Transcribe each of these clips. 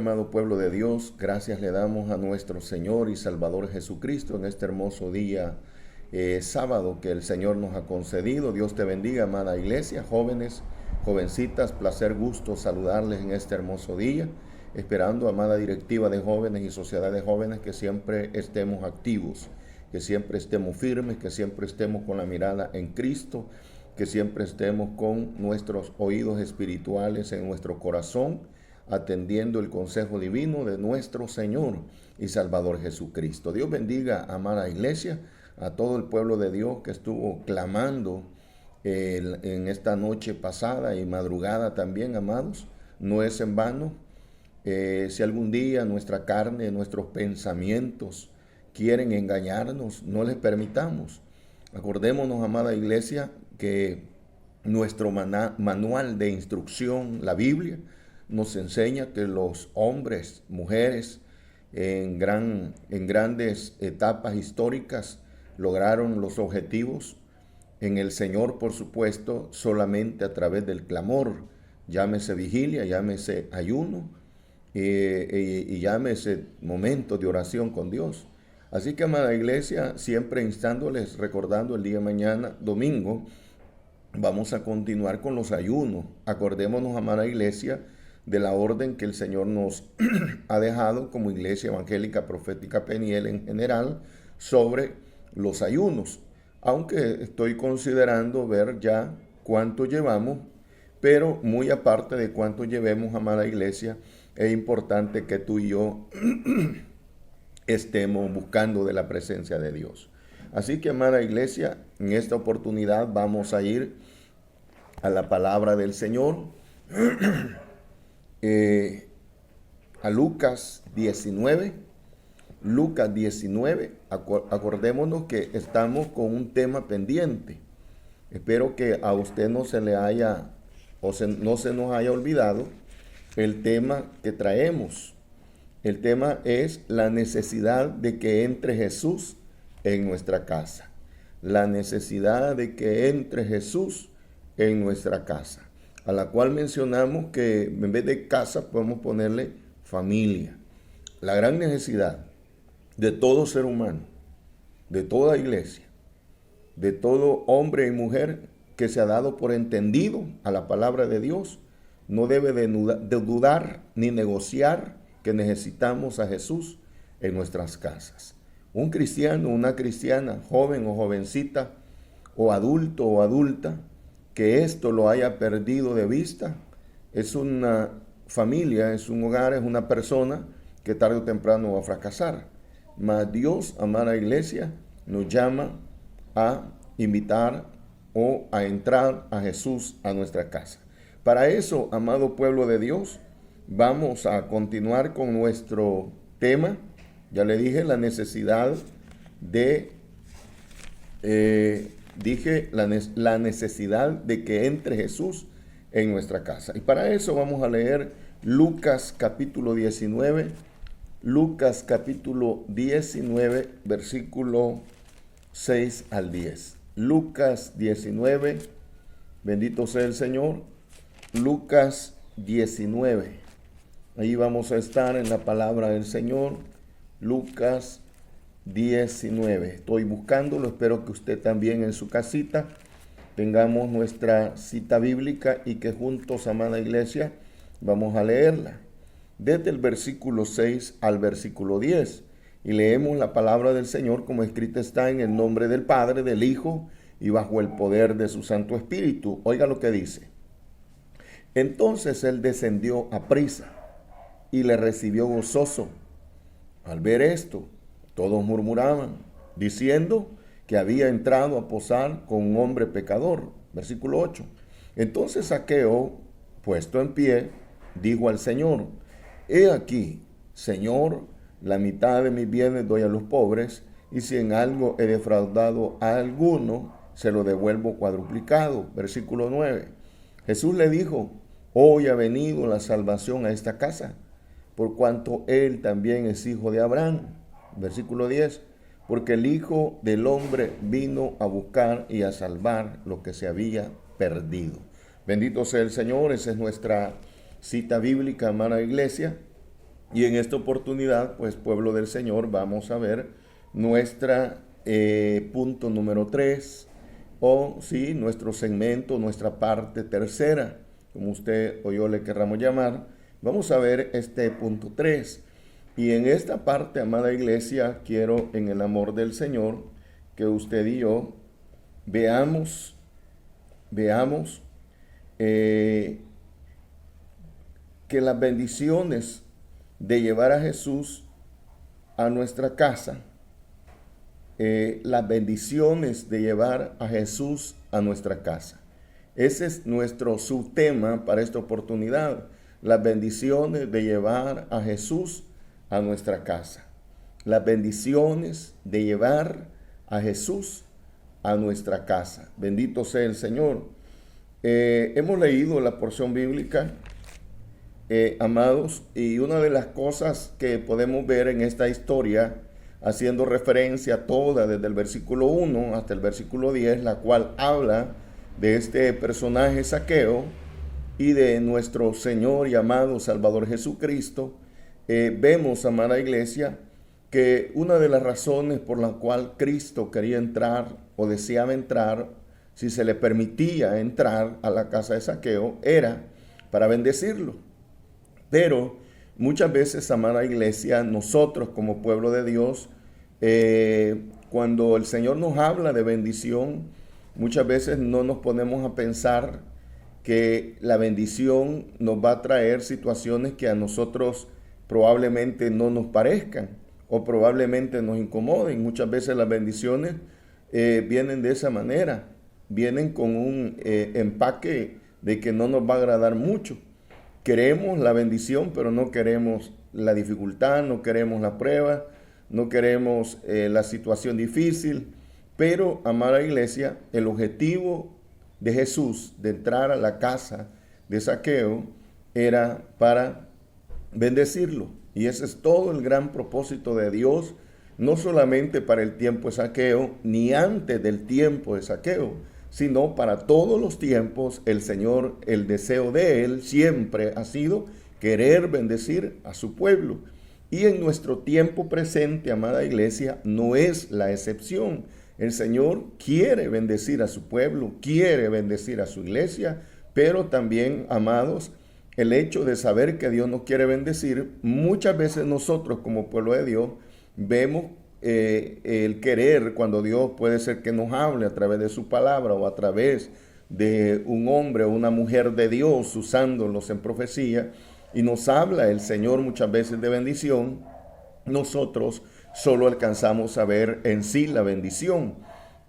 amado pueblo de Dios. Gracias le damos a nuestro Señor y Salvador Jesucristo en este hermoso día sábado que el Señor nos ha concedido. Dios te bendiga, amada iglesia, jóvenes, jovencitas, placer, gusto saludarles en este hermoso día. Esperando, amada directiva de jóvenes y sociedad de jóvenes, que siempre estemos activos, que siempre estemos firmes, que siempre estemos con la mirada en Cristo, que siempre estemos con nuestros oídos espirituales en nuestro corazón, atendiendo el consejo divino de nuestro Señor y Salvador Jesucristo. Dios bendiga, amada iglesia, a todo el pueblo de Dios que estuvo clamando en esta noche pasada y madrugada también, amados. No es en vano. Si algún día nuestra carne, nuestros pensamientos quieren engañarnos, no les permitamos. Acordémonos, amada iglesia, que nuestro manual de instrucción, la Biblia, nos enseña que los hombres, mujeres, en grandes etapas históricas lograron los objetivos en el Señor, por supuesto, solamente a través del clamor, llámese vigilia, llámese ayuno y llámese momento de oración con Dios. Así que, amada iglesia, siempre instándoles, recordando el día de mañana, domingo, vamos a continuar con los ayunos. Acordémonos, amada iglesia, de la orden que el Señor nos ha dejado como Iglesia Evangélica Profética Peniel en general sobre los ayunos. Aunque estoy considerando ver ya cuánto llevamos, pero muy aparte de cuánto llevemos, amada iglesia, es importante que tú y yo estemos buscando de la presencia de Dios. Así que, amada iglesia, en esta oportunidad vamos a ir a la palabra del Señor, a Lucas 19. Lucas 19, acordémonos que estamos con un tema pendiente. Espero que a usted no se le haya no se nos haya olvidado el tema que traemos. El tema es la necesidad de que entre Jesús en nuestra casa. La necesidad de que entre Jesús en nuestra casa, a la cual mencionamos que en vez de casa podemos ponerle familia. La gran necesidad de todo ser humano, de toda iglesia, de todo hombre y mujer que se ha dado por entendido a la palabra de Dios, no debe de dudar ni negociar que necesitamos a Jesús en nuestras casas. Un cristiano, una cristiana, joven o jovencita, o adulto o adulta, que esto lo haya perdido de vista, es una familia, es un hogar, es una persona que tarde o temprano va a fracasar. Mas Dios, amada iglesia, nos llama a invitar o a entrar a Jesús a nuestra casa. Para eso, amado pueblo de Dios, vamos a continuar con nuestro tema. Ya le dije la necesidad de, la necesidad de que entre Jesús en nuestra casa. Y para eso vamos a leer Lucas capítulo 19, Lucas capítulo 19, versículo 6 al 10. Lucas 19, bendito sea el Señor. Lucas 19, ahí vamos a estar en la palabra del Señor. Lucas 19, estoy buscándolo, espero que usted también en su casita tengamos nuestra cita bíblica y que juntos, amada iglesia, vamos a leerla desde el versículo 6 al versículo 10 y leemos la palabra del Señor como escrita está en el nombre del Padre, del Hijo y bajo el poder de su Santo Espíritu. Oiga lo que dice. Entonces él descendió aprisa y le recibió gozoso. Al ver esto, todos murmuraban, diciendo que había entrado a posar con un hombre pecador. Versículo 8. Entonces Zaqueo, puesto en pie, dijo al Señor: He aquí, Señor, la mitad de mis bienes doy a los pobres, y si en algo he defraudado a alguno, se lo devuelvo cuadruplicado. Versículo 9. Jesús le dijo: Hoy ha venido la salvación a esta casa, por cuanto él también es hijo de Abraham. Versículo 10. Porque el Hijo del Hombre vino a buscar y a salvar lo que se había perdido. Bendito sea el Señor. Esa es nuestra cita bíblica, amada iglesia. Y en esta oportunidad, pues pueblo del Señor, vamos a ver nuestra punto número 3, o sí, nuestro segmento, nuestra parte tercera, como usted o yo le querramos llamar. Vamos a ver este punto 3. Y en esta parte, amada iglesia, quiero en el amor del Señor que usted y yo veamos que las bendiciones de llevar a Jesús a nuestra casa, las bendiciones de llevar a Jesús a nuestra casa. Ese es nuestro subtema para esta oportunidad, las bendiciones de llevar a Jesús a nuestra casa. Las bendiciones de llevar a Jesús a nuestra casa. Bendito sea el Señor. Hemos leído la porción bíblica, amados, y una de las cosas que podemos ver en esta historia, haciendo referencia toda desde el versículo 1 hasta el versículo 10, la cual habla de este personaje Zaqueo y de nuestro Señor y amado Salvador Jesucristo, vemos, amada iglesia, que una de las razones por la cual Cristo quería entrar o deseaba entrar, si se le permitía entrar a la casa de Zaqueo, era para bendecirlo. Pero muchas veces, amada iglesia, nosotros como pueblo de Dios, cuando el Señor nos habla de bendición, muchas veces no nos ponemos a pensar que la bendición nos va a traer situaciones que a nosotros probablemente no nos parezcan o probablemente nos incomoden. Muchas veces las bendiciones vienen de esa manera, vienen con un empaque de que no nos va a agradar mucho. Queremos la bendición, pero no queremos la dificultad, no queremos la prueba, no queremos la situación difícil. Pero, amada iglesia, el objetivo de Jesús de entrar a la casa de Zaqueo era para bendecirlo. Y ese es todo el gran propósito de Dios, no solamente para el tiempo de Zaqueo, ni antes del tiempo de Zaqueo, sino para todos los tiempos. El Señor, el deseo de Él siempre ha sido querer bendecir a su pueblo. Y en nuestro tiempo presente, amada iglesia, no es la excepción. El Señor quiere bendecir a su pueblo, quiere bendecir a su iglesia, pero también, amados, el hecho de saber que Dios nos quiere bendecir, muchas veces nosotros como pueblo de Dios vemos el querer, cuando Dios puede ser que nos hable a través de su palabra o a través de un hombre o una mujer de Dios usándolos en profecía, y nos habla el Señor muchas veces de bendición. Nosotros solo alcanzamos a ver en sí la bendición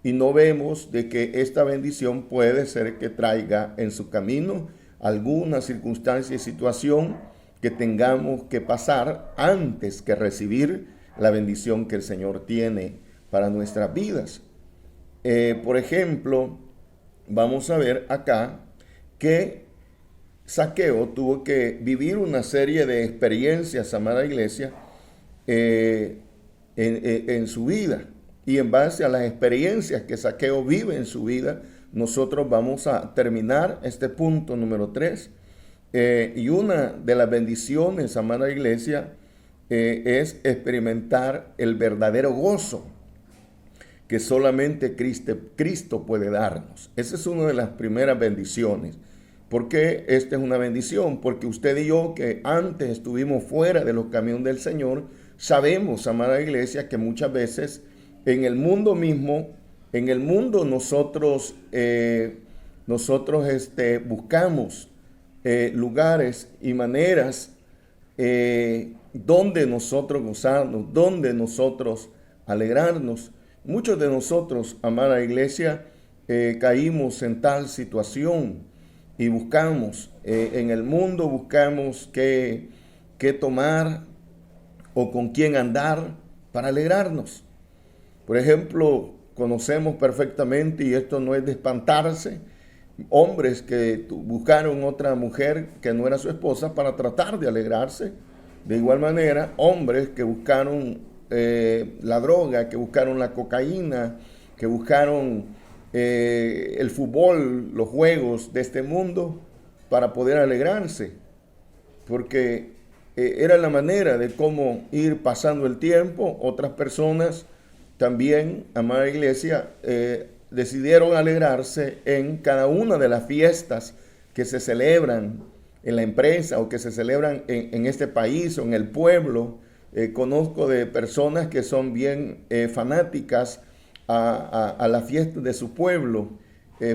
y no vemos de que esta bendición puede ser que traiga en su camino alguna circunstancia y situación que tengamos que pasar antes que recibir la bendición que el Señor tiene para nuestras vidas. Por ejemplo, vamos a ver acá que Zaqueo tuvo que vivir una serie de experiencias, amada iglesia, en su vida. Y en base a las experiencias que Zaqueo vive en su vida, nosotros vamos a terminar este punto número 3. Y una de las bendiciones, amada iglesia, es experimentar el verdadero gozo que solamente Cristo puede darnos. Esa es una de las primeras bendiciones. ¿Por qué esta es una bendición? Porque usted y yo, que antes estuvimos fuera de los caminos del Señor, sabemos, amada iglesia, que muchas veces en el mundo mismo, en el mundo nosotros buscamos lugares y maneras donde nosotros gozarnos, donde nosotros alegrarnos. Muchos de nosotros, amada iglesia, caímos en tal situación y buscamos, en el mundo buscamos qué tomar o con quién andar para alegrarnos. Por ejemplo, conocemos perfectamente, y esto no es de espantarse, hombres que buscaron otra mujer que no era su esposa para tratar de alegrarse. De igual manera, hombres que buscaron la droga, que buscaron la cocaína, que buscaron el fútbol, los juegos de este mundo para poder alegrarse. Porque era la manera de cómo ir pasando el tiempo. Otras personas también, amada iglesia, decidieron alegrarse en cada una de las fiestas que se celebran en la empresa o que se celebran en este país o en el pueblo. Conozco de personas que son bien fanáticas a la fiesta de su pueblo.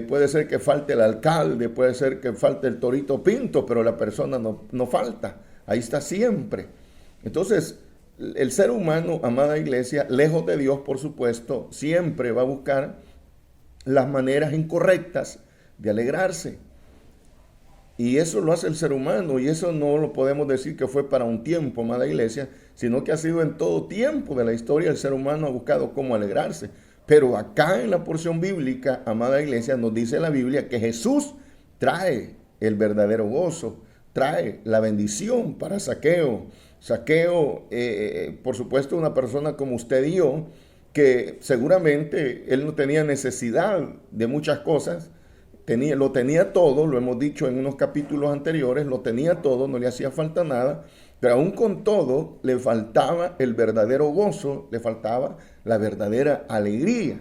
Puede ser que falte el alcalde, puede ser que falte el torito pinto, pero la persona no falta. Ahí está siempre. Entonces, el ser humano, amada iglesia, lejos de Dios, por supuesto, siempre va a buscar las maneras incorrectas de alegrarse. Y eso lo hace el ser humano, y eso no lo podemos decir que fue para un tiempo, amada iglesia, sino que ha sido en todo tiempo de la historia. El ser humano ha buscado cómo alegrarse. Pero acá en la porción bíblica, amada iglesia, nos dice la Biblia que Jesús trae el verdadero gozo, trae la bendición para Zaqueo. Zaqueo, por supuesto, una persona como usted y yo, que seguramente él no tenía necesidad de muchas cosas, lo tenía todo, lo hemos dicho en unos capítulos anteriores, lo tenía todo, no le hacía falta nada, pero aún con todo le faltaba el verdadero gozo, le faltaba la verdadera alegría.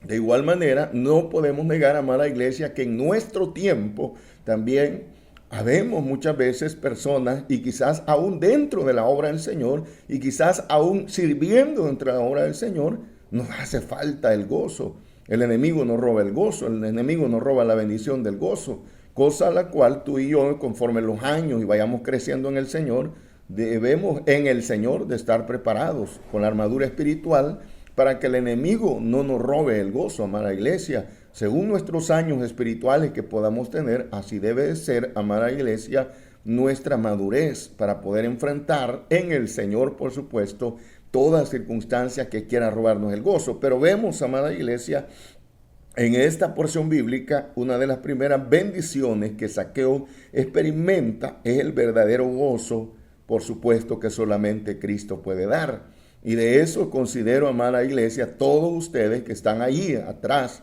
De igual manera, no podemos negar, amada iglesia, que en nuestro tiempo también habemos muchas veces personas, y quizás aún dentro de la obra del Señor, y quizás aún sirviendo dentro de la obra del Señor, nos hace falta el gozo. El enemigo nos roba el gozo, el enemigo nos roba la bendición del gozo, cosa a la cual tú y yo, conforme los años y vayamos creciendo en el Señor, debemos en el Señor de estar preparados con la armadura espiritual para que el enemigo no nos robe el gozo, amada iglesia. Según nuestros años espirituales que podamos tener, así debe de ser, amada iglesia, nuestra madurez para poder enfrentar en el Señor, por supuesto, toda circunstancia que quiera robarnos el gozo. Pero vemos, amada iglesia, en esta porción bíblica, una de las primeras bendiciones que Zaqueo experimenta es el verdadero gozo, por supuesto, que solamente Cristo puede dar. Y de eso considero, amada iglesia, todos ustedes que están allí atrás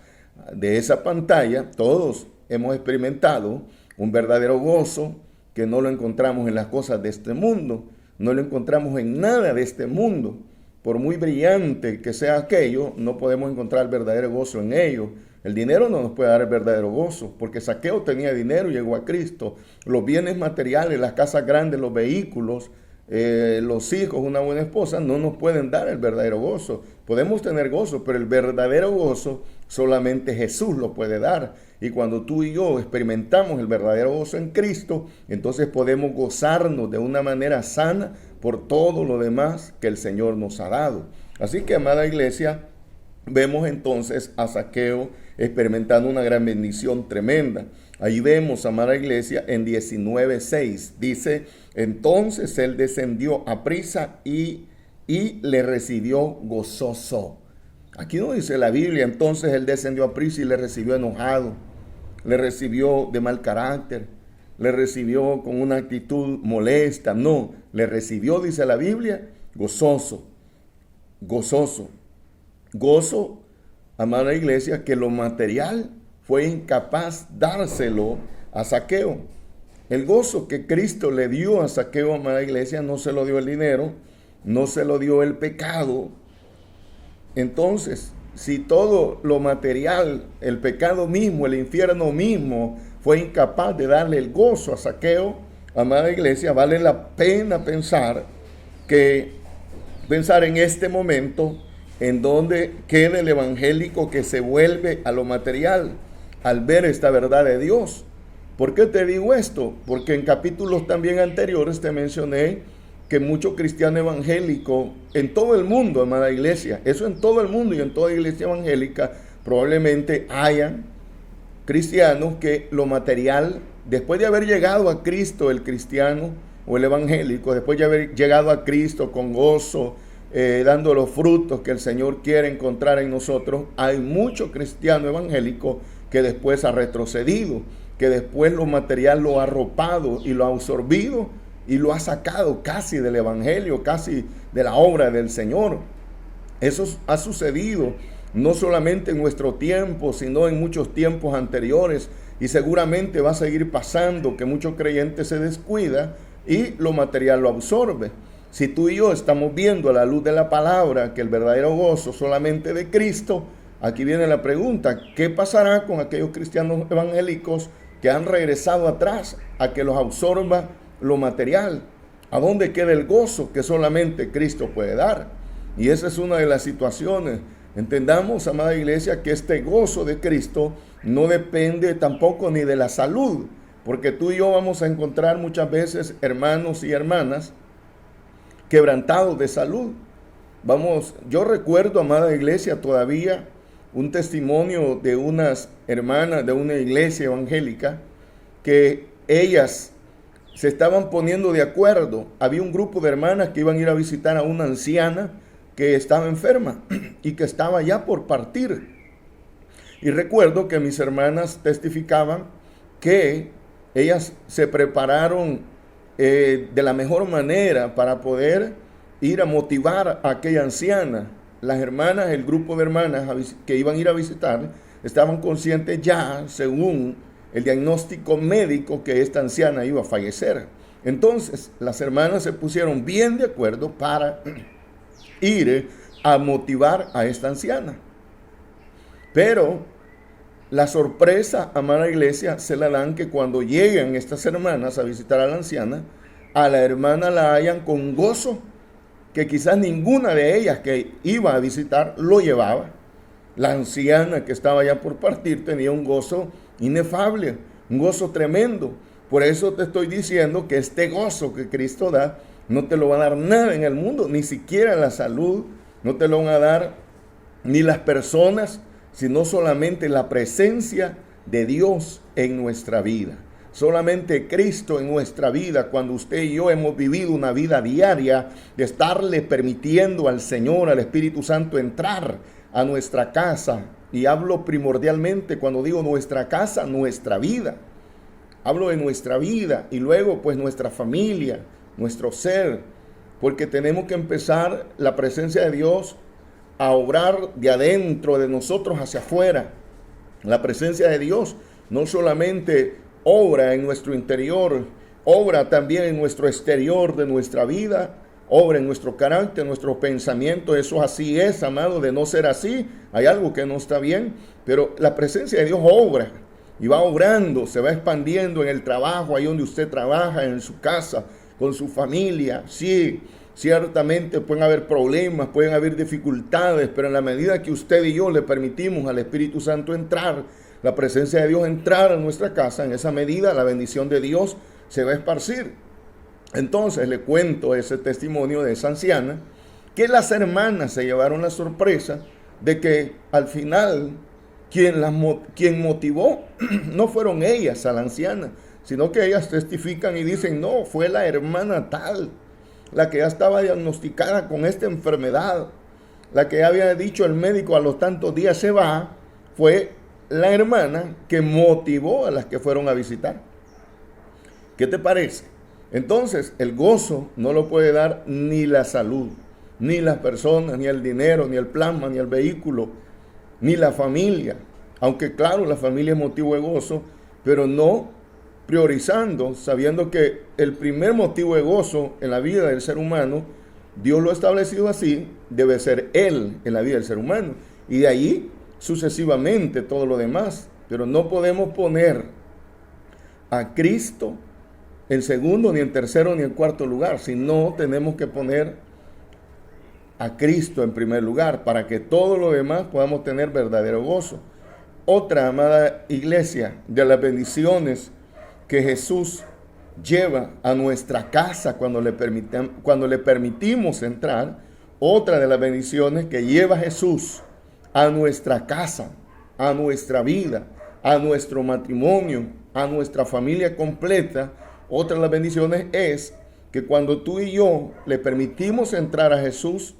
de esa pantalla, todos hemos experimentado un verdadero gozo que no lo encontramos en las cosas de este mundo, no lo encontramos en nada de este mundo. Por muy brillante que sea aquello, no podemos encontrar el verdadero gozo en ello. El dinero no nos puede dar el verdadero gozo, porque Zaqueo tenía dinero y llegó a Cristo. Los bienes materiales, las casas grandes, los vehículos, los hijos, una buena esposa, no nos pueden dar el verdadero gozo. Podemos tener gozo, pero el verdadero gozo solamente Jesús lo puede dar. Y cuando tú y yo experimentamos el verdadero gozo en Cristo, entonces podemos gozarnos de una manera sana por todo lo demás que el Señor nos ha dado. Así que, amada iglesia, vemos entonces a Zaqueo experimentando una gran bendición tremenda. Ahí vemos, amada iglesia, en 19:6, dice: entonces él descendió aprisa y le recibió gozoso. Aquí no dice la Biblia, entonces él descendió aprisa y le recibió enojado, le recibió de mal carácter, le recibió con una actitud molesta. No, le recibió, dice la Biblia, gozoso, gozoso. Gozo, amada iglesia, que lo material fue incapaz dárselo a Zaqueo. El gozo que Cristo le dio a Zaqueo, amada iglesia, no se lo dio el dinero, no se lo dio el pecado. Entonces, si todo lo material, el pecado mismo, el infierno mismo, fue incapaz de darle el gozo a Zaqueo, amada iglesia, vale la pena pensar en este momento en donde queda el evangélico que se vuelve a lo material al ver esta verdad de Dios. ¿Por qué te digo esto? Porque en capítulos también anteriores te mencioné que muchos cristianos evangélicos en todo el mundo, amada iglesia, eso en todo el mundo y en toda iglesia evangélica, probablemente hayan cristianos que lo material, después de haber llegado a Cristo, el cristiano o el evangélico, después de haber llegado a Cristo con gozo, dando los frutos que el Señor quiere encontrar en nosotros, hay muchos cristianos evangélicos que después ha retrocedido, que después lo material lo ha arropado y lo ha absorbido y lo ha sacado casi del evangelio, casi de la obra del Señor. Eso ha sucedido no solamente en nuestro tiempo, sino en muchos tiempos anteriores, y seguramente va a seguir pasando que muchos creyentes se descuidan y lo material lo absorbe. Si tú y yo estamos viendo a la luz de la palabra que el verdadero gozo solamente de Cristo, aquí viene la pregunta: ¿qué pasará con aquellos cristianos evangélicos que han regresado atrás a que los absorba lo material? ¿A dónde queda el gozo que solamente Cristo puede dar? Y esa es una de las situaciones. Entendamos, amada iglesia, que este gozo de Cristo no depende tampoco ni de la salud, porque tú y yo vamos a encontrar muchas veces hermanos y hermanas quebrantados de salud. Yo recuerdo, amada iglesia, todavía un testimonio de unas hermanas de una iglesia evangélica que ellas se estaban poniendo de acuerdo. Había un grupo de hermanas que iban a ir a visitar a una anciana que estaba enferma y que estaba ya por partir. Y recuerdo que mis hermanas testificaban que ellas se prepararon de la mejor manera para poder ir a motivar a aquella anciana. Las hermanas, el grupo de hermanas que iban a ir a visitar, estaban conscientes ya, según el diagnóstico médico, que esta anciana iba a fallecer. Entonces, las hermanas se pusieron bien de acuerdo para ir a motivar a esta anciana. Pero la sorpresa, amada iglesia, se la dan que cuando llegan estas hermanas a visitar a la anciana, a la hermana la hallan con gozo que quizás ninguna de ellas que iba a visitar lo llevaba. La anciana que estaba ya por partir tenía un gozo inefable, un gozo tremendo. Por eso te estoy diciendo que este gozo que Cristo da no te lo va a dar nada en el mundo, ni siquiera la salud, no te lo van a dar ni las personas, sino solamente la presencia de Dios en nuestra vida. Solamente Cristo en nuestra vida, cuando usted y yo hemos vivido una vida diaria de estarle permitiendo al Señor, al Espíritu Santo entrar a nuestra casa. Y hablo primordialmente, cuando digo nuestra casa, nuestra vida. Hablo de nuestra vida y luego pues nuestra familia, nuestro ser, porque tenemos que empezar la presencia de Dios a obrar de adentro de nosotros hacia afuera. La presencia de Dios no solamente obra en nuestro interior, obra también en nuestro exterior de nuestra vida, obra en nuestro carácter, en nuestro pensamiento. Eso así es, amado. De no ser así, hay algo que no está bien, pero la presencia de Dios obra y va obrando, se va expandiendo en el trabajo, ahí donde usted trabaja, en su casa, con su familia. Sí, ciertamente pueden haber problemas, pueden haber dificultades, pero en la medida que usted y yo le permitimos al Espíritu Santo entrar, la presencia de Dios entrar a nuestra casa, en esa medida la bendición de Dios se va a esparcir. Entonces le cuento ese testimonio de esa anciana, que las hermanas se llevaron la sorpresa de que al final quien motivó no fueron ellas a la anciana, sino que ellas testifican y dicen: no, fue la hermana tal, la que ya estaba diagnosticada con esta enfermedad, la que ya había dicho el médico a los tantos días se va. Fue la hermana que motivó a las que fueron a visitar. ¿Qué te parece? Entonces, el gozo no lo puede dar ni la salud, ni las personas, ni el dinero, ni el plasma, ni el vehículo, ni la familia. Aunque claro, la familia es motivo de gozo, pero no priorizando, sabiendo que el primer motivo de gozo en la vida del ser humano, Dios lo ha establecido así, debe ser Él en la vida del ser humano. Y de ahí sucesivamente todo lo demás. Pero no podemos poner a Cristo en segundo, ni en tercero, ni en cuarto lugar, sino tenemos que poner a Cristo en primer lugar para que todo lo demás podamos tener verdadero gozo. Otra, amada iglesia, de las bendiciones que Jesús lleva a nuestra casa cuando le permitimos entrar, otra de las bendiciones que lleva Jesús a nuestra casa, a nuestra vida, a nuestro matrimonio, a nuestra familia completa, otra de las bendiciones es que cuando tú y yo le permitimos entrar a Jesús,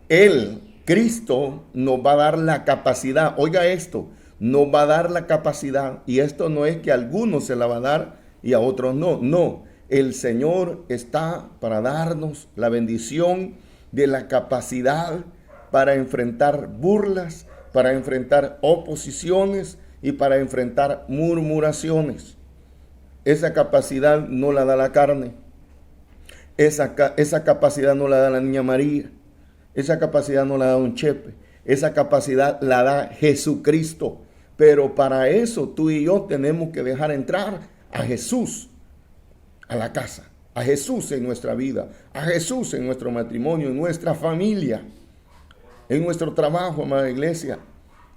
Él, Cristo, nos va a dar la capacidad. Oiga esto, nos va a dar la capacidad, y esto no es que a algunos se la va a dar y a otros no. No, el Señor está para darnos la bendición de la capacidad para enfrentar burlas, para enfrentar oposiciones y para enfrentar murmuraciones. Esa capacidad no la da la carne, esa capacidad no la da la niña María. Esa capacidad no la da un Chepe. Esa capacidad la da Jesucristo. Pero para eso tú y yo tenemos que dejar entrar a Jesús a la casa, a Jesús en nuestra vida, a Jesús en nuestro matrimonio, en nuestra familia, en nuestro trabajo, amada iglesia.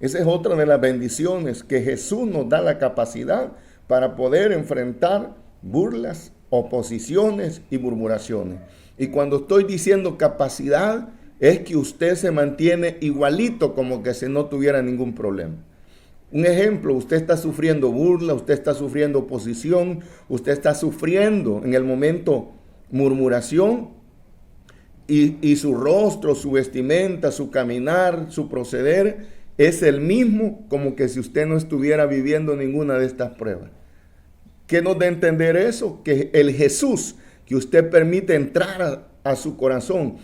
Esa es otra de las bendiciones, que Jesús nos da la capacidad para poder enfrentar burlas, oposiciones y murmuraciones. Y cuando estoy diciendo capacidad, es que usted se mantiene igualito como que si no tuviera ningún problema. Un ejemplo, usted está sufriendo burla, usted está sufriendo oposición, usted está sufriendo en el momento murmuración y su rostro, su vestimenta, su caminar, su proceder es el mismo como que si usted no estuviera viviendo ninguna de estas pruebas. ¿Qué nos da a entender eso? Que el Jesús que usted permite entrar a su corazón,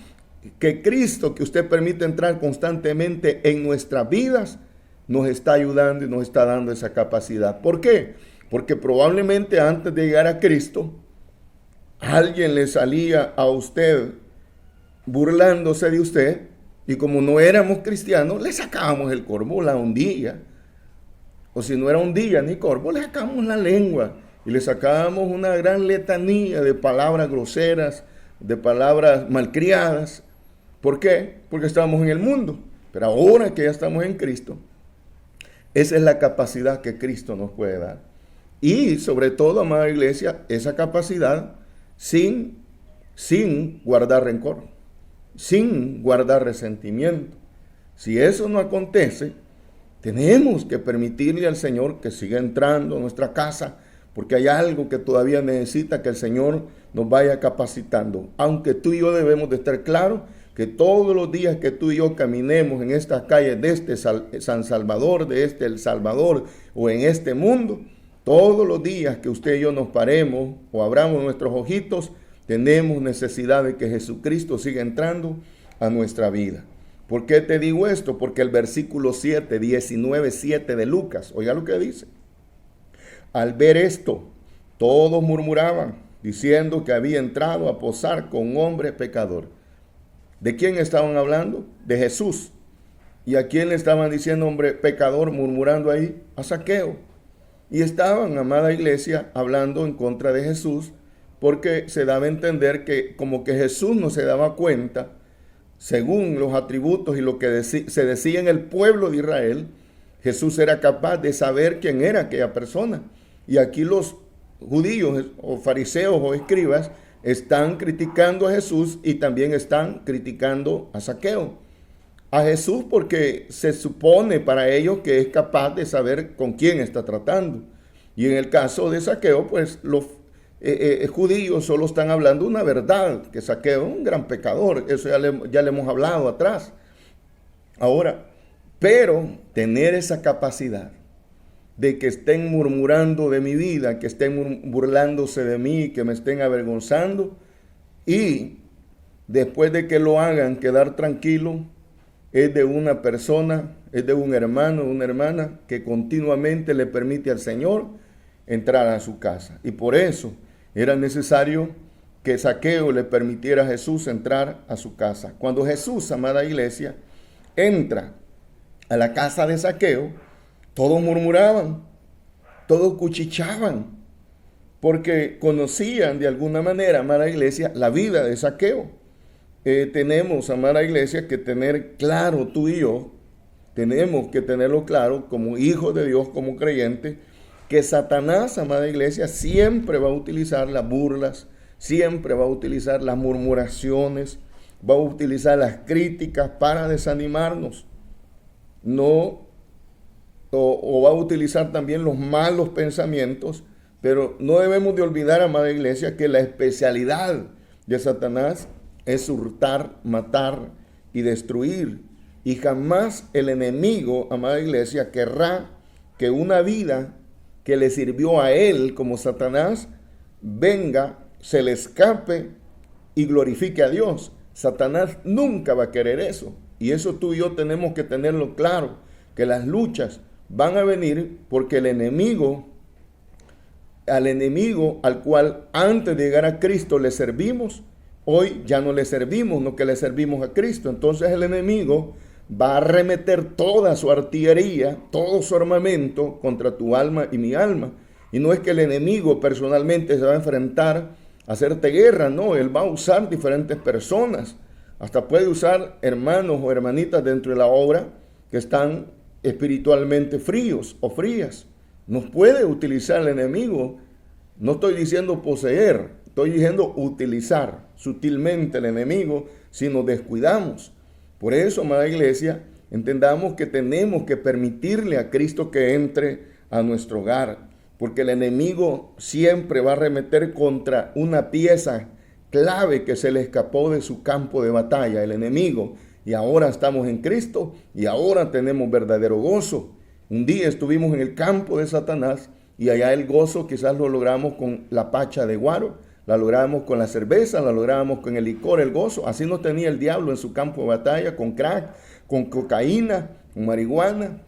que Cristo que usted permite entrar constantemente en nuestras vidas, nos está ayudando y nos está dando esa capacidad. ¿Por qué? Porque probablemente antes de llegar a Cristo, alguien le salía a usted burlándose de usted, y como no éramos cristianos, le sacábamos el corvo, la ondilla. O si no era ondilla ni corvo, le sacábamos la lengua y le sacábamos una gran letanía de palabras groseras, de palabras malcriadas. ¿Por qué? Porque estábamos en el mundo. Pero ahora que ya estamos en Cristo, esa es la capacidad que Cristo nos puede dar. Y sobre todo, amada iglesia, esa capacidad sin guardar rencor, sin guardar resentimiento. Si eso no acontece, tenemos que permitirle al Señor que siga entrando a nuestra casa, porque hay algo que todavía necesita que el Señor nos vaya capacitando. Aunque tú y yo debemos de estar claros que todos los días que tú y yo caminemos en estas calles de este San Salvador, de este El Salvador o en este mundo, todos los días que usted y yo nos paremos o abramos nuestros ojitos, tenemos necesidad de que Jesucristo siga entrando a nuestra vida. ¿Por qué te digo esto? Porque el versículo 19:7 de Lucas, oiga lo que dice. Al ver esto, todos murmuraban, diciendo que había entrado a posar con un hombre pecador. ¿De quién estaban hablando? De Jesús. ¿Y a quién le estaban diciendo hombre pecador, murmurando ahí? A Zaqueo. Y estaban, amada iglesia, hablando en contra de Jesús, porque se daba a entender que como que Jesús no se daba cuenta, según los atributos y lo que se decía en el pueblo de Israel, Jesús era capaz de saber quién era aquella persona. Y aquí los judíos o fariseos o escribas están criticando a Jesús y también están criticando a Zaqueo. A Jesús porque se supone para ellos que es capaz de saber con quién está tratando. Y en el caso de Zaqueo, pues los judíos solo están hablando una verdad, que Zaqueo es un gran pecador. Eso ya le hemos hablado atrás. Ahora, pero tener esa capacidad de que estén murmurando de mi vida, que estén burlándose de mí, que me estén avergonzando, y después de que lo hagan quedar tranquilo, es de una persona, es de un hermano, una hermana que continuamente le permite al Señor entrar a su casa. Y por eso era necesario que Zaqueo le permitiera a Jesús entrar a su casa. Cuando Jesús, amada iglesia, entra a la casa de Zaqueo, todos murmuraban, todos cuchichaban, porque conocían de alguna manera, amada iglesia, la vida de Zaqueo. Tenemos, amada iglesia, que tener claro, tú y yo, tenemos que tenerlo claro como hijos de Dios, como creyentes, que Satanás, amada iglesia, siempre va a utilizar las burlas, siempre va a utilizar las murmuraciones, va a utilizar las críticas para desanimarnos. No, o va a utilizar también los malos pensamientos, pero no debemos de olvidar, amada iglesia, que la especialidad de Satanás es hurtar, matar y destruir. Y jamás el enemigo, amada iglesia, querrá que una vida que le sirvió a él como Satanás venga, se le escape y glorifique a Dios. Satanás nunca va a querer eso. Y eso tú y yo tenemos que tenerlo claro, que las luchas van a venir porque al enemigo al cual antes de llegar a Cristo le servimos, hoy ya no le servimos, no que le servimos a Cristo. Entonces el enemigo va a arremeter toda su artillería, todo su armamento contra tu alma y mi alma. Y no es que el enemigo personalmente se va a enfrentar a hacerte guerra, no, él va a usar diferentes personas. Hasta puede usar hermanos o hermanitas dentro de la obra que están espiritualmente fríos o frías. Nos puede utilizar el enemigo. No estoy diciendo poseer, estoy diciendo utilizar sutilmente el enemigo si nos descuidamos. Por eso, amada iglesia, entendamos que tenemos que permitirle a Cristo que entre a nuestro hogar, porque el enemigo siempre va a arremeter contra una pieza clave que se le escapó de su campo de batalla, el enemigo. Y ahora estamos en Cristo y ahora tenemos verdadero gozo. Un día estuvimos en el campo de Satanás y allá el gozo quizás lo logramos con la pacha de guaro, la logramos con la cerveza, la logramos con el licor, el gozo. Así no tenía el diablo en su campo de batalla, con crack, con cocaína, con marihuana,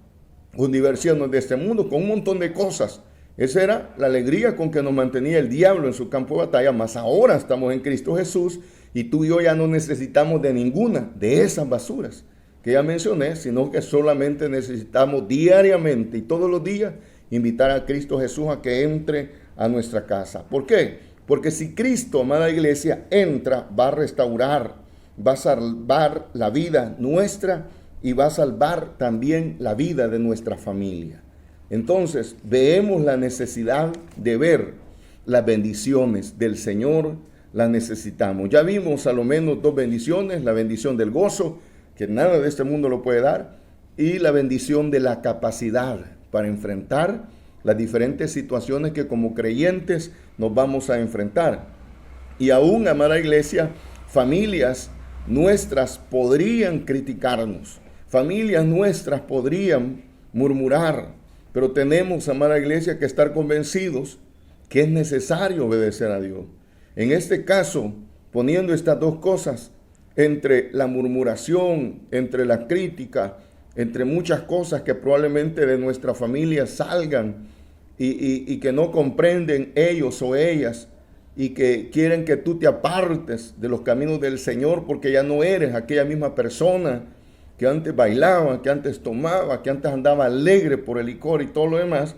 con diversiones de este mundo, con un montón de cosas. Esa era la alegría con que nos mantenía el diablo en su campo de batalla, mas ahora estamos en Cristo Jesús y tú y yo ya no necesitamos de ninguna de esas basuras que ya mencioné, sino que solamente necesitamos diariamente y todos los días invitar a Cristo Jesús a que entre a nuestra casa. ¿Por qué? Porque si Cristo, amada iglesia, entra, va a restaurar, va a salvar la vida nuestra y va a salvar también la vida de nuestra familia. Entonces, vemos la necesidad de ver las bendiciones del Señor, las necesitamos. Ya vimos a lo menos dos bendiciones, la bendición del gozo, que nada de este mundo lo puede dar, y la bendición de la capacidad para enfrentar las diferentes situaciones que como creyentes nos vamos a enfrentar. Y aún, amada iglesia, familias nuestras podrían criticarnos, familias nuestras podrían murmurar, pero tenemos, amada iglesia, que estar convencidos que es necesario obedecer a Dios. En este caso, poniendo estas dos cosas, entre la murmuración, entre la crítica, entre muchas cosas que probablemente de nuestra familia salgan y que no comprenden ellos o ellas y que quieren que tú te apartes de los caminos del Señor porque ya no eres aquella misma persona que antes bailaba, que antes tomaba, que antes andaba alegre por el licor y todo lo demás.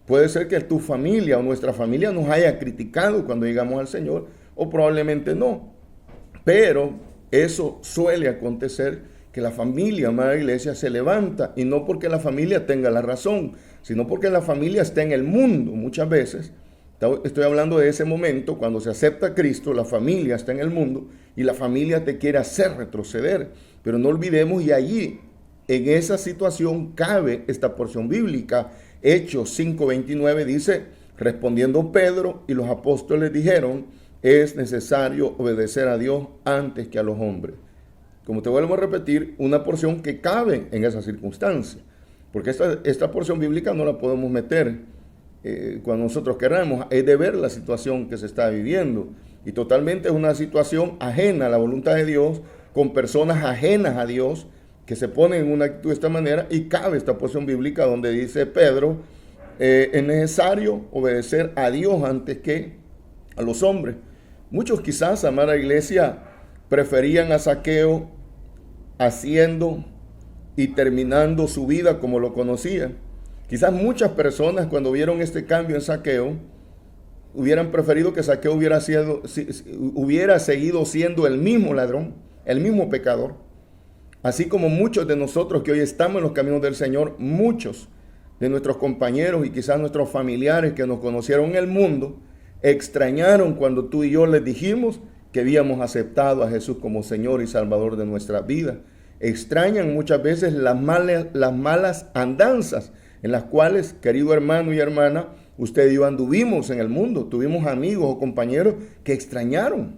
Puede ser que tu familia o nuestra familia nos haya criticado cuando llegamos al Señor, o probablemente no. Pero eso suele acontecer, que la familia, amada iglesia, se levanta, y no porque la familia tenga la razón, sino porque la familia está en el mundo. Muchas veces, estoy hablando de ese momento, cuando se acepta a Cristo, la familia está en el mundo, y la familia te quiere hacer retroceder. Pero no olvidemos, y allí, en esa situación, cabe esta porción bíblica. Hechos 5:29 dice, respondiendo Pedro y los apóstoles dijeron, es necesario obedecer a Dios antes que a los hombres. Como te vuelvo a repetir, una porción que cabe en esa circunstancia. Porque esta porción bíblica no la podemos meter cuando nosotros queramos. Es de ver la situación que se está viviendo. Y totalmente es una situación ajena a la voluntad de Dios, con personas ajenas a Dios, que se ponen en una actitud de esta manera, y cabe esta porción bíblica donde dice Pedro, es necesario obedecer a Dios antes que a los hombres. Muchos quizás, amada iglesia, preferían a Zaqueo haciendo y terminando su vida como lo conocían. Quizás muchas personas, cuando vieron este cambio en Zaqueo, hubieran preferido que Zaqueo hubiera seguido siendo el mismo ladrón, el mismo pecador. Así como muchos de nosotros que hoy estamos en los caminos del Señor, muchos de nuestros compañeros y quizás nuestros familiares que nos conocieron en el mundo, extrañaron cuando tú y yo les dijimos que habíamos aceptado a Jesús como Señor y Salvador de nuestra vida. Extrañan muchas veces las malas andanzas en las cuales, querido hermano y hermana, usted y yo anduvimos en el mundo. Tuvimos amigos o compañeros que extrañaron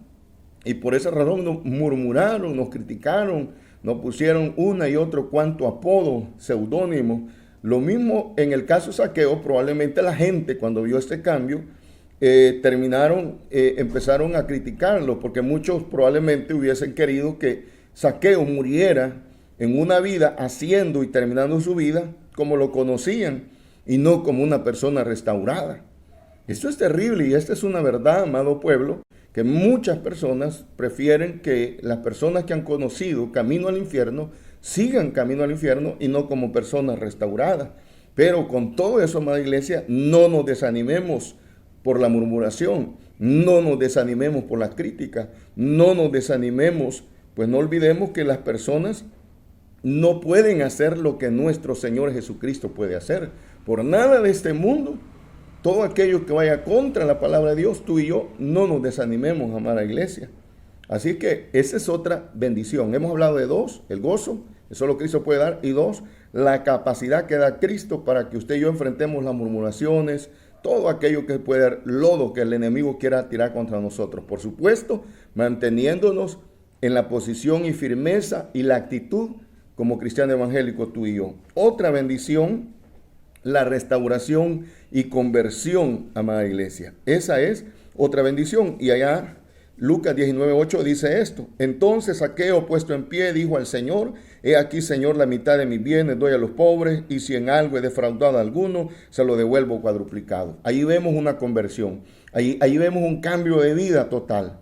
y por esa razón nos murmuraron, nos criticaron, nos pusieron una y otro cuanto apodo, seudónimo. Lo mismo en el caso de Zaqueo. Probablemente la gente, cuando vio este cambio, empezaron a criticarlo, porque muchos probablemente hubiesen querido que Zaqueo muriera en una vida haciendo y terminando su vida como lo conocían y no como una persona restaurada. Esto es terrible, y esta es una verdad, amado pueblo, que muchas personas prefieren que las personas que han conocido camino al infierno sigan camino al infierno y no como personas restauradas. Pero con todo eso, amada iglesia, no nos desanimemos por la murmuración, no nos desanimemos por las críticas, no nos desanimemos, pues no olvidemos que las personas no pueden hacer lo que nuestro Señor Jesucristo puede hacer. Por nada de este mundo, todo aquello que vaya contra la palabra de Dios, tú y yo, no nos desanimemos, amada iglesia. Así que esa es otra bendición. Hemos hablado de dos: el gozo, eso lo Cristo puede dar, y dos, la capacidad que da Cristo para que usted y yo enfrentemos las murmuraciones, todo aquello que puede dar lodo que el enemigo quiera tirar contra nosotros. Por supuesto, manteniéndonos en la posición y firmeza y la actitud como cristiano evangélico, tú y yo. Otra bendición, la restauración y conversión, amada iglesia. Esa es otra bendición. Y allá Lucas 19:8 dice esto: entonces Zaqueo, puesto en pie, dijo al Señor: he aquí, Señor, la mitad de mis bienes doy a los pobres, y si en algo he defraudado a alguno, se lo devuelvo cuadruplicado. Ahí vemos una conversión, ahí vemos un cambio de vida total.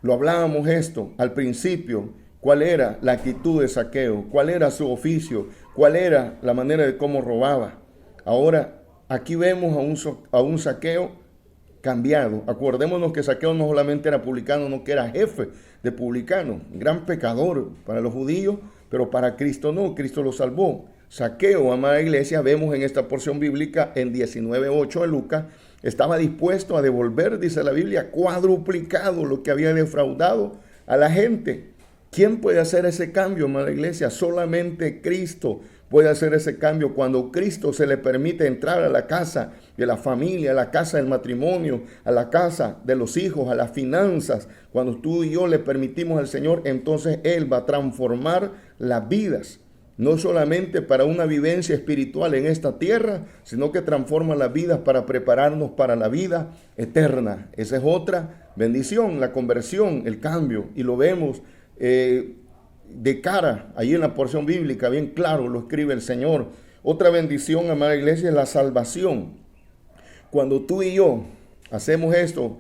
Lo hablábamos esto al principio: cuál era la actitud de Zaqueo, cuál era su oficio, cuál era la manera de cómo robaba. Ahora aquí vemos a un Zaqueo cambiado. Acordémonos que Zaqueo no solamente era publicano, no, que era jefe de publicanos, gran pecador para los judíos, pero para Cristo no, Cristo lo salvó. Zaqueo, amada iglesia, vemos en esta porción bíblica en 19:8 de Lucas, estaba dispuesto a devolver, dice la Biblia, cuadruplicado lo que había defraudado a la gente. ¿Quién puede hacer ese cambio, amada iglesia? Solamente Cristo puede hacer ese cambio. Cuando Cristo se le permite entrar a la casa de la familia, a la casa del matrimonio, a la casa de los hijos, a las finanzas, cuando tú y yo le permitimos al Señor, entonces Él va a transformar las vidas. No solamente para una vivencia espiritual en esta tierra, sino que transforma las vidas para prepararnos para la vida eterna. Esa es otra bendición, la conversión, el cambio. Y lo vemos de cara, ahí en la porción bíblica, bien claro lo escribe el Señor. Otra bendición, amada iglesia, es la salvación. Cuando tú y yo hacemos esto,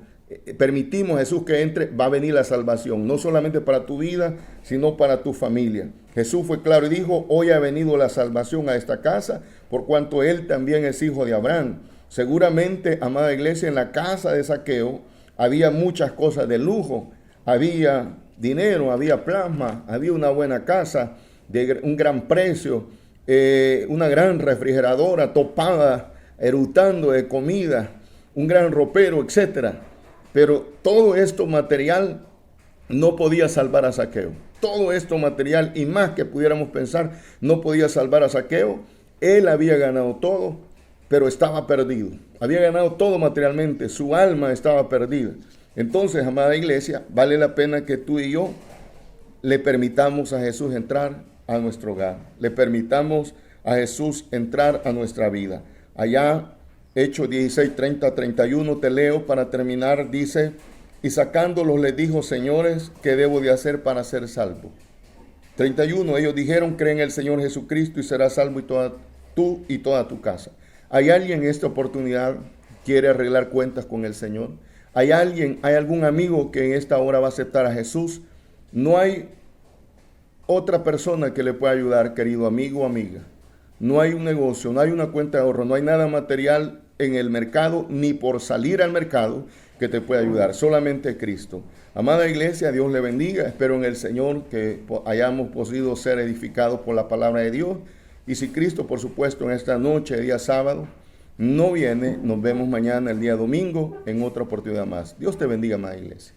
permitimos a Jesús que entre, va a venir la salvación, no solamente para tu vida, sino para tu familia. Jesús fue claro y dijo: hoy ha venido la salvación a esta casa, por cuanto él también es hijo de Abraham. Seguramente, amada iglesia, en la casa de Zaqueo había muchas cosas de lujo, había dinero, había plasma, había una buena casa de un gran precio, una gran refrigeradora topada, eructando de comida, un gran ropero, etcétera. Pero todo esto material no podía salvar a Zaqueo. Todo esto material y más que pudiéramos pensar no podía salvar a Zaqueo. Él había ganado todo, pero estaba perdido. Había ganado todo materialmente, su alma estaba perdida. Entonces, amada iglesia, vale la pena que tú y yo le permitamos a Jesús entrar a nuestro hogar. Le permitamos a Jesús entrar a nuestra vida. Allá, Hechos 16, 30, 31, te leo para terminar, dice: y sacándolos les dijo: señores, ¿qué debo de hacer para ser salvo? 31, ellos dijeron: cree en el Señor Jesucristo y serás salvo tú y toda tu casa. ¿Hay alguien en esta oportunidad quiere arreglar cuentas con el Señor? ¿Hay algún amigo que en esta hora va a aceptar a Jesús? No hay otra persona que le pueda ayudar, querido amigo o amiga. No hay un negocio, no hay una cuenta de ahorro, no hay nada material en el mercado, ni por salir al mercado, que te pueda ayudar. Solamente Cristo. Amada iglesia, Dios le bendiga. Espero en el Señor que hayamos podido ser edificados por la palabra de Dios. Y si Cristo, por supuesto, en esta noche, día sábado, no viene, nos vemos mañana, el día domingo, en otra oportunidad más. Dios te bendiga, amada iglesia.